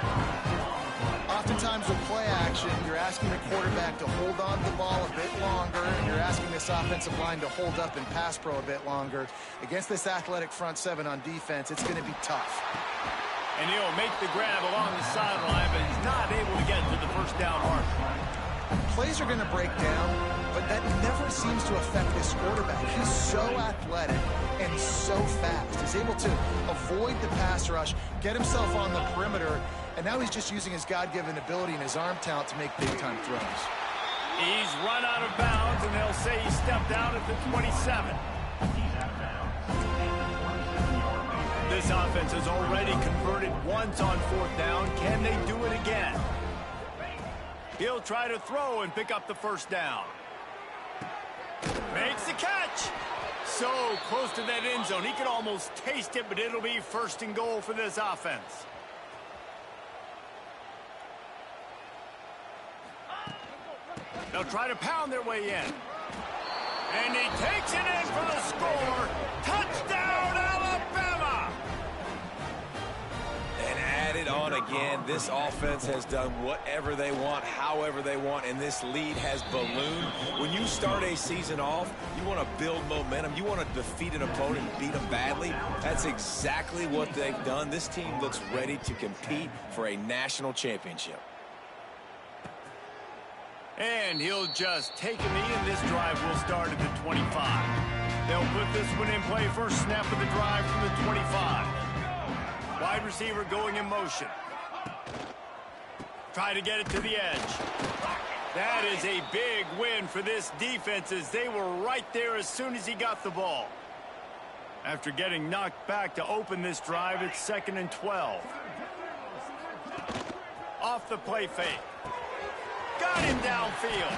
Oftentimes with play action, you're asking the quarterback to hold on to the ball a bit longer, and you're asking this offensive line to hold up and pass pro a bit longer. Against this athletic front seven on defense, it's going to be tough. And he'll make the grab along the sideline, but he's not able to get to the first down marker. Plays are going to break down, but that never seems to affect this quarterback. He's so athletic and so fast. He's able to avoid the pass rush, get himself on the perimeter, and now he's just using his God-given ability and his arm talent to make big-time throws. He's run out of bounds, and they'll say he stepped out at the 27. This offense has already converted once on fourth down. Can they do it again? He'll try to throw and pick up the first down. Makes the catch. So close to that end zone. He could almost taste it, but it'll be first and goal for this offense. They'll try to pound their way in. And he takes it in for the score. Touchdown, Alabama! And add it on again. This offense has done whatever they want, however they want, and this lead has ballooned. When you start a season off, you want to build momentum. You want to defeat an opponent and beat them badly. That's exactly what they've done. This team looks ready to compete for a national championship. And he'll just take a knee, and this drive will start at the 25. They'll put this one in play. First snap of the drive from the 25. Wide receiver going in motion. Try to get it to the edge. That is a big win for this defense as they were right there as soon as he got the ball. After getting knocked back to open this drive, it's 2nd and 12. Off the play fake. Got him downfield.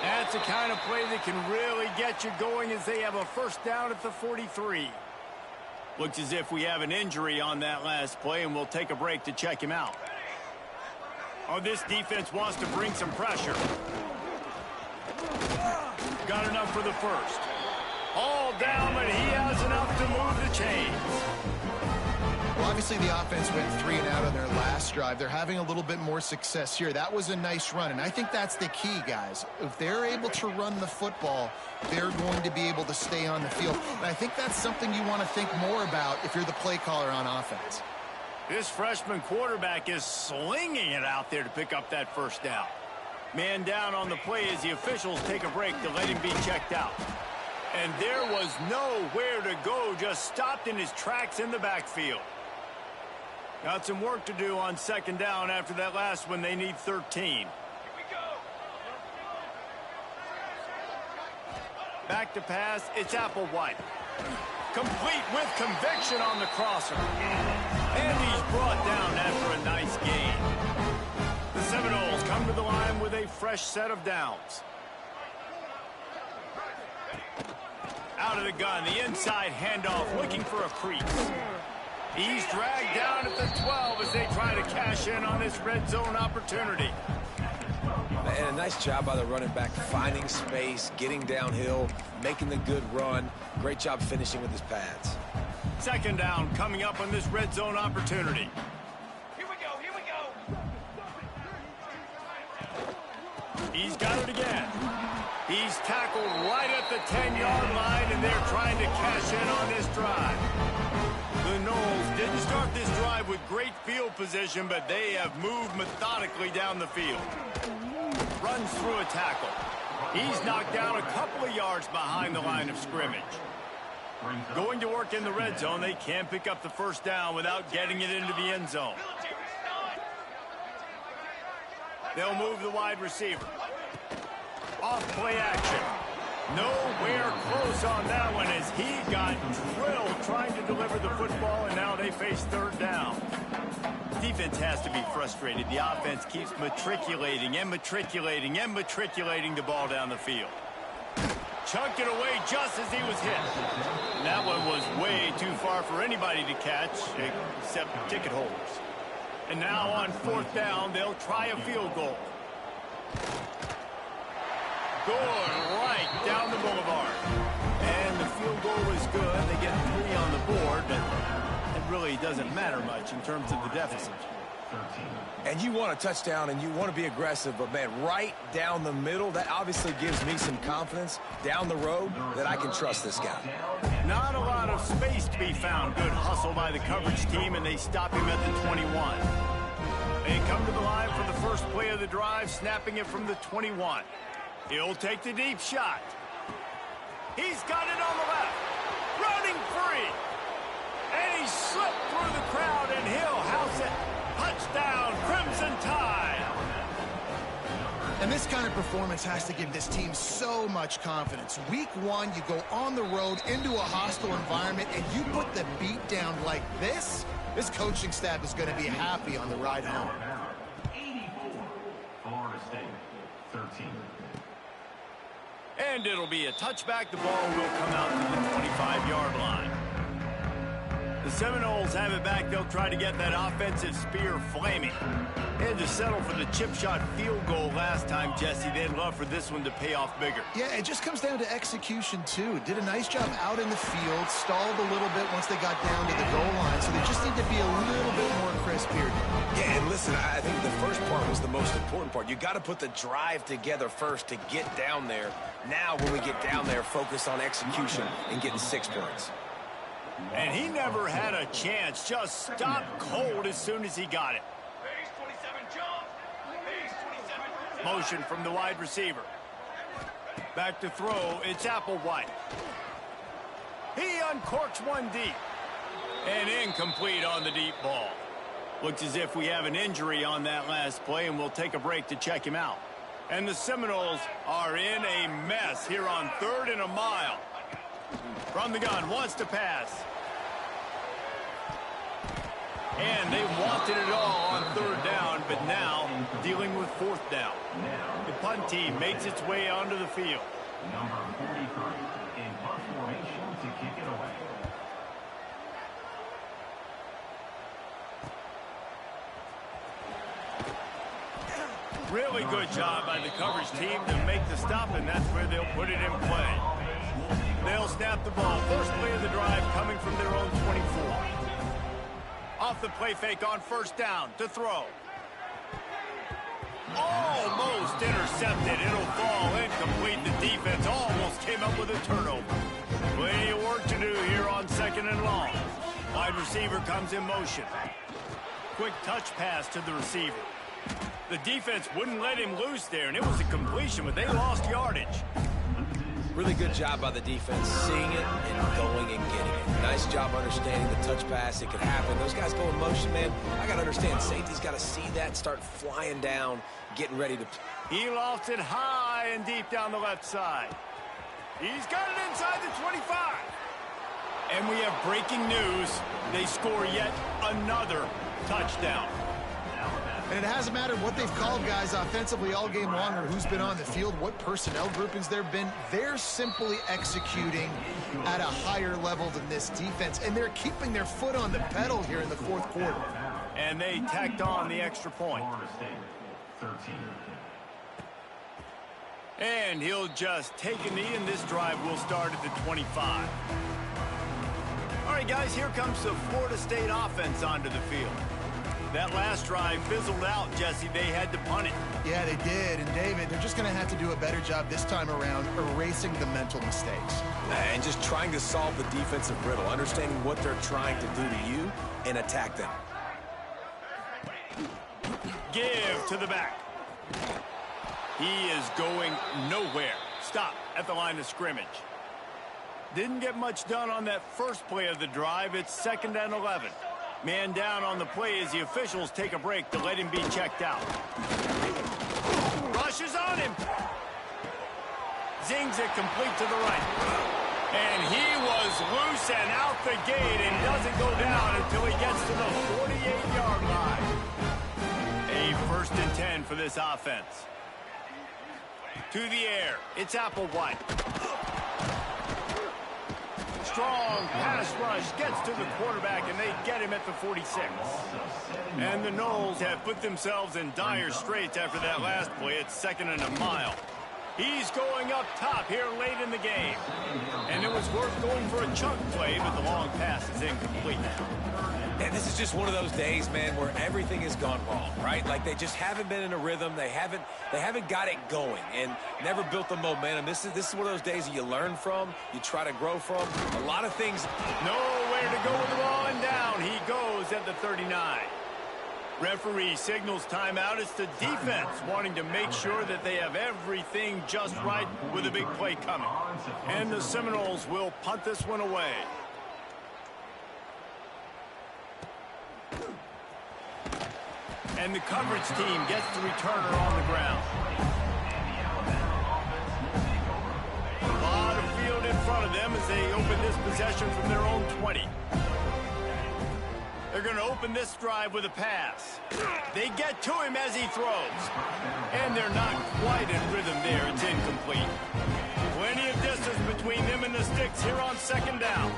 That's the kind of play that can really get you going as they have a first down at the 43. Looks as if we have an injury on that last play, and we'll take a break to check him out. Oh, this defense wants to bring some pressure. Got enough for the first. All down, but he has enough to move the chains. Well, obviously the offense went 3 and out on their last drive. They're having a little bit more success here. That was a nice run, and I think that's the key, guys. If they're able to run the football, they're going to be able to stay on the field. And I think that's something you want to think more about if you're the play caller on offense. This freshman quarterback is slinging it out there to pick up that first down. Man down on the play as the officials take a break to let him be checked out. And there was nowhere to go, just stopped in his tracks in the backfield. Got some work to do on 2nd down after that last one. They need 13. Here we go. Back to pass. It's Applewhite. Complete with conviction on the crosser. And he's brought down after a nice gain. The Seminoles come to the line with a fresh set of downs. Out of the gun, the inside handoff, looking for a crease. He's dragged down at the 12 as they try to cash in on this red zone opportunity. And a nice job by the running back, finding space, getting downhill, making the good run. Great job finishing with his pads. 2nd down coming up on this red zone opportunity. Here we go, here we go. He's got it again. He's tackled right at the 10-yard line, and they're trying to cash in on this drive. The Noles didn't start this drive with great field position, but they have moved methodically down the field. Runs through a tackle. He's knocked down a couple of yards behind the line of scrimmage. Going to work in the red zone, they can't pick up the first down without getting it into the end zone. They'll move the wide receiver. Off play action. Nowhere close on that one as he got drilled trying to deliver the football, and now they face third down. Defense has to be frustrated. The offense keeps matriculating and matriculating and matriculating the ball down the field. Chunked it away just as he was hit. That one was way too far for anybody to catch except ticket holders. And now on fourth down, they'll try a field goal. Going right down the boulevard. And the field goal is good. They get 3 on the board, but it really doesn't matter much in terms of the deficit. And you want a touchdown and you want to be aggressive, but man, right down the middle, that obviously gives me some confidence down the road that I can trust this guy. Not a lot of space to be found. Good hustle by the coverage team, and they stop him at the 21. They come to the line for the first play of the drive, snapping it from the 21. He'll take the deep shot. He's got it on the left. Running free. And he slipped through the crowd, and he'll house it. Touchdown, Crimson Tide. And this kind of performance has to give this team so much confidence. Week 1, you go on the road into a hostile environment, and you put the beat down like this. This coaching staff is going to be happy on the ride home. 84, Florida State, 13. And it'll be a touchback. The ball will come out to the 25-yard line. The Seminoles have it back. They'll try to get that offensive spear flaming. They had to settle for the chip shot field goal last time, Jesse. They'd love for this one to pay off bigger. Yeah, it just comes down to execution, too. Did a nice job out in the field, stalled a little bit once they got down to the goal line, so they just need to be a little bit more crisp here. Yeah, and listen, I think the first part was the most important part. You got to put the drive together first to get down there. Now, when we get down there, focus on execution and getting 6 points. And he never had a chance. Just stopped cold as soon as he got it. Base 27 jump. Base 27. Motion from the wide receiver. Back to throw. It's Applewhite. He uncorks one deep. And incomplete on the deep ball. Looks as if we have an injury on that last play, and we'll take a break to check him out. And the Seminoles are in a mess here on 3rd and a mile. From the gun, wants to pass. And they wanted it all on 3rd down, but now dealing with 4th down. The punt team makes its way onto the field. Number 43 in punt formation to kick it away. Really good job by the coverage team to make the stop, and that's where they'll put it in play. They'll snap the ball. First play of the drive coming from their own 24. Off the play fake on 1st down to throw. Almost intercepted. It'll fall incomplete. The defense almost came up with a turnover. Plenty of work to do here on 2nd and long. Wide receiver comes in motion. Quick touch pass to the receiver. The defense wouldn't let him loose there, and it was a completion, but they lost yardage. Really good job by the defense, seeing it and going and getting it. Nice job understanding the touch pass. It could happen. Those guys go in motion, man. I got to understand, safety's got to see that, start flying down, getting ready to... He lofts it high and deep down the left side. He's got it inside the 25. And we have breaking news. They score yet another touchdown. And it hasn't mattered what they've called guys offensively all game long or who's been on the field, what personnel groupings there have been. They're simply executing at a higher level than this defense, and they're keeping their foot on the pedal here in the 4th quarter. And they tacked on the extra point. Florida State, 13. And he'll just take a knee, and this drive will start at the 25. All right, guys, here comes the Florida State offense onto the field. That last drive fizzled out, Jesse. They had to punt it. Yeah, they did. And, David, they're just going to have to do a better job this time around erasing the mental mistakes. And just trying to solve the defensive riddle, understanding what they're trying to do to you and attack them. Give to the back. He is going nowhere. Stop at the line of scrimmage. Didn't get much done on that first play of the drive. It's 2nd and 11. Man down on the play as the officials take a break to let him be checked out. rushes on him. Zings it complete to the right. And he was loose and out the gate and doesn't go down until he gets to the 48-yard line. A 1st and 10 for this offense. To the air. It's Applewhite. Strong pass rush gets to the quarterback, and they get him at the 46. And the Noles have put themselves in dire straits after that last play. It's 2nd and a mile. He's going up top here late in the game. And it was worth going for a chunk play, but the long pass is incomplete. And this is just one of those days, man, where everything has gone wrong, right? Like they just haven't been in a rhythm. They haven't got it going and never built the momentum. This is one of those days that you learn from, you try to grow from. A lot of things. Nowhere to go with the ball, and down he goes at the 39. Referee signals timeout. It's the defense wanting to make sure that they have everything just right with a big play coming. And the Seminoles will punt this one away. And the coverage team gets the returner on the ground. A lot of field in front of them as they open this possession from their own 20. They're going to open this drive with a pass. They get to him as he throws. And they're not quite in rhythm there. It's incomplete. Plenty of distance between them and the sticks here on 2nd down.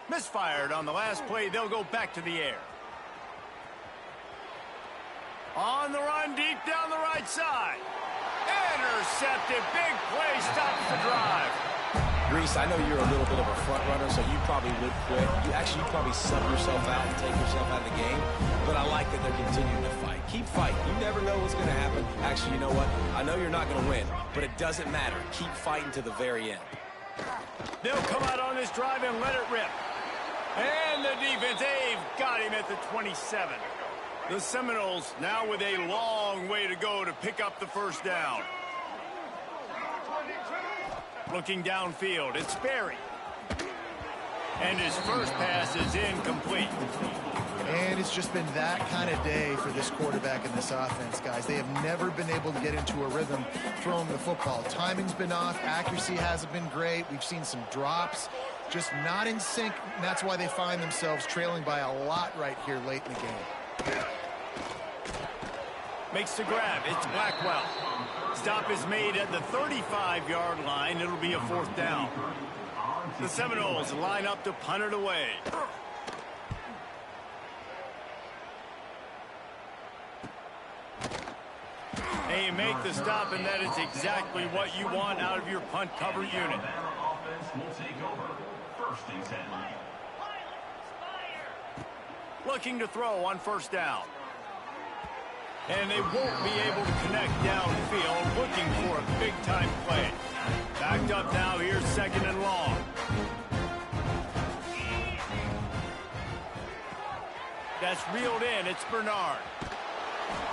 Misfired on the last play. They'll go back to the air. On the run, deep down the right side. Intercepted. Big play. Stops the drive. Reese, I know you're a little bit of a front runner, so you probably would quit. You probably sub yourself out and take yourself out of the game. But I like that they're continuing to fight. Keep fighting. You never know what's going to happen. Actually, you know what? I know you're not going to win, but it doesn't matter. Keep fighting to the very end. They'll come out on this drive and let it rip. And the defense, they've got him at the 27. The Seminoles now with a long way to go to pick up the 1st down. Looking downfield, it's Sperry. And his first pass is incomplete. And it's just been that kind of day for this quarterback and this offense, guys. They have never been able to get into a rhythm throwing the football. Timing's been off. Accuracy hasn't been great. We've seen some drops. Just not in sync. And that's why they find themselves trailing by a lot right here late in the game. Makes the grab. It's Blackwell. Stop is made at the 35-yard line. It'll be a 4th down. The Seminoles line up to punt it away. They make the stop, and that is exactly what you want out of your punt cover unit. Looking to throw on 1st down. And they won't be able to connect downfield, looking for a big-time play. Backed up now, here's 2nd and long. That's reeled in, it's Bernard.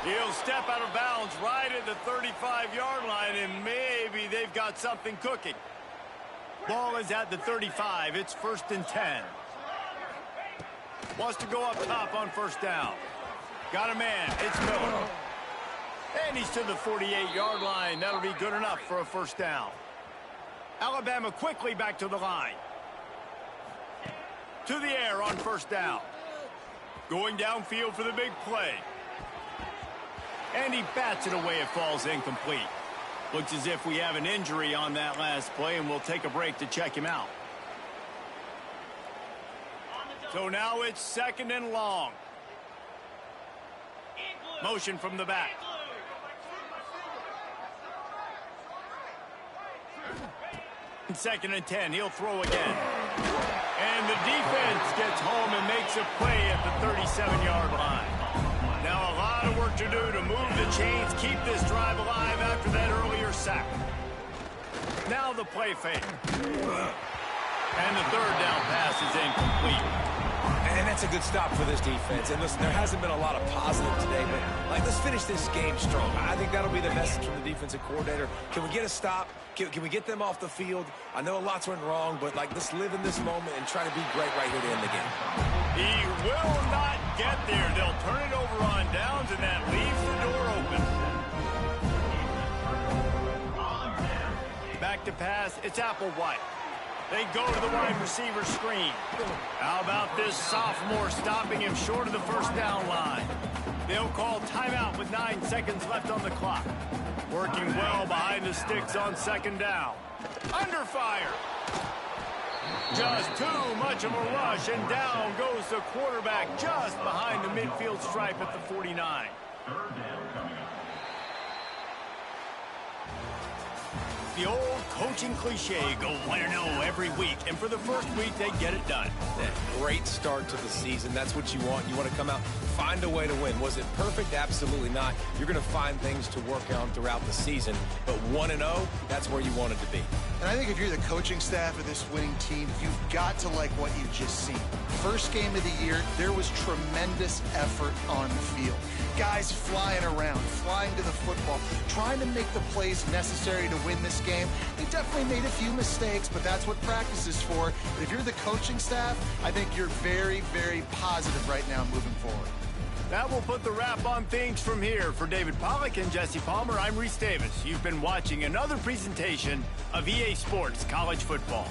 He'll step out of bounds right at the 35-yard line, and maybe they've got something cooking. Ball is at the 35, it's 1st and 10. Wants to go up top on 1st down. Got a man. It's Miller. And he's to the 48-yard line. That'll be good enough for a 1st down. Alabama quickly back to the line. To the air on 1st down. Going downfield for the big play. And he bats it away. It falls incomplete. Looks as if we have an injury on that last play, and we'll take a break to check him out. So now it's 2nd and long. Motion from the back. And 2nd and 10. He'll throw again. And the defense gets home and makes a play at the 37-yard line. Now a lot of work to do to move the chains, keep this drive alive after that earlier sack. Now the play fake. And the 3rd down pass is incomplete. And That's a good stop for this defense. And listen, there hasn't been a lot of positive today, but let's finish this game strong. I think that'll be the message from the defensive coordinator. Can we get a stop? Can we get them off the field? I know lots went wrong, but let's live in this moment and try to be great right here to end the game. He will not get there. They'll turn it over on downs, and that leaves the door open. Back to pass, it's Applewhite. They go to the wide receiver screen. How about this sophomore stopping him short of the first down line? They'll call timeout with 9 seconds left on the clock. Working well behind the sticks on second down. Under fire. Just too much of a rush, and down goes the quarterback just behind the midfield stripe at the 49. Third down coming up. The old coaching cliche, go 1-0 every week, and for the first week, they get it done. Yeah, great start to the season. That's what you want. You want to come out, find a way to win. Was it perfect? Absolutely not. You're going to find things to work on throughout the season, but 1-0, that's where you want it to be. And I think if you're the coaching staff of this winning team, you've got to like what you've just seen. First game of the year, there was tremendous effort on the field. Guys flying around, flying to the football, trying to make the plays necessary to win this game. They definitely made a few mistakes, but that's what practice is for. But if you're the coaching staff, I think you're very, very positive right now moving forward. That will put the wrap on things from here. For David Pollack and Jesse Palmer, I'm Reese Davis. You've been watching another presentation of EA Sports College Football.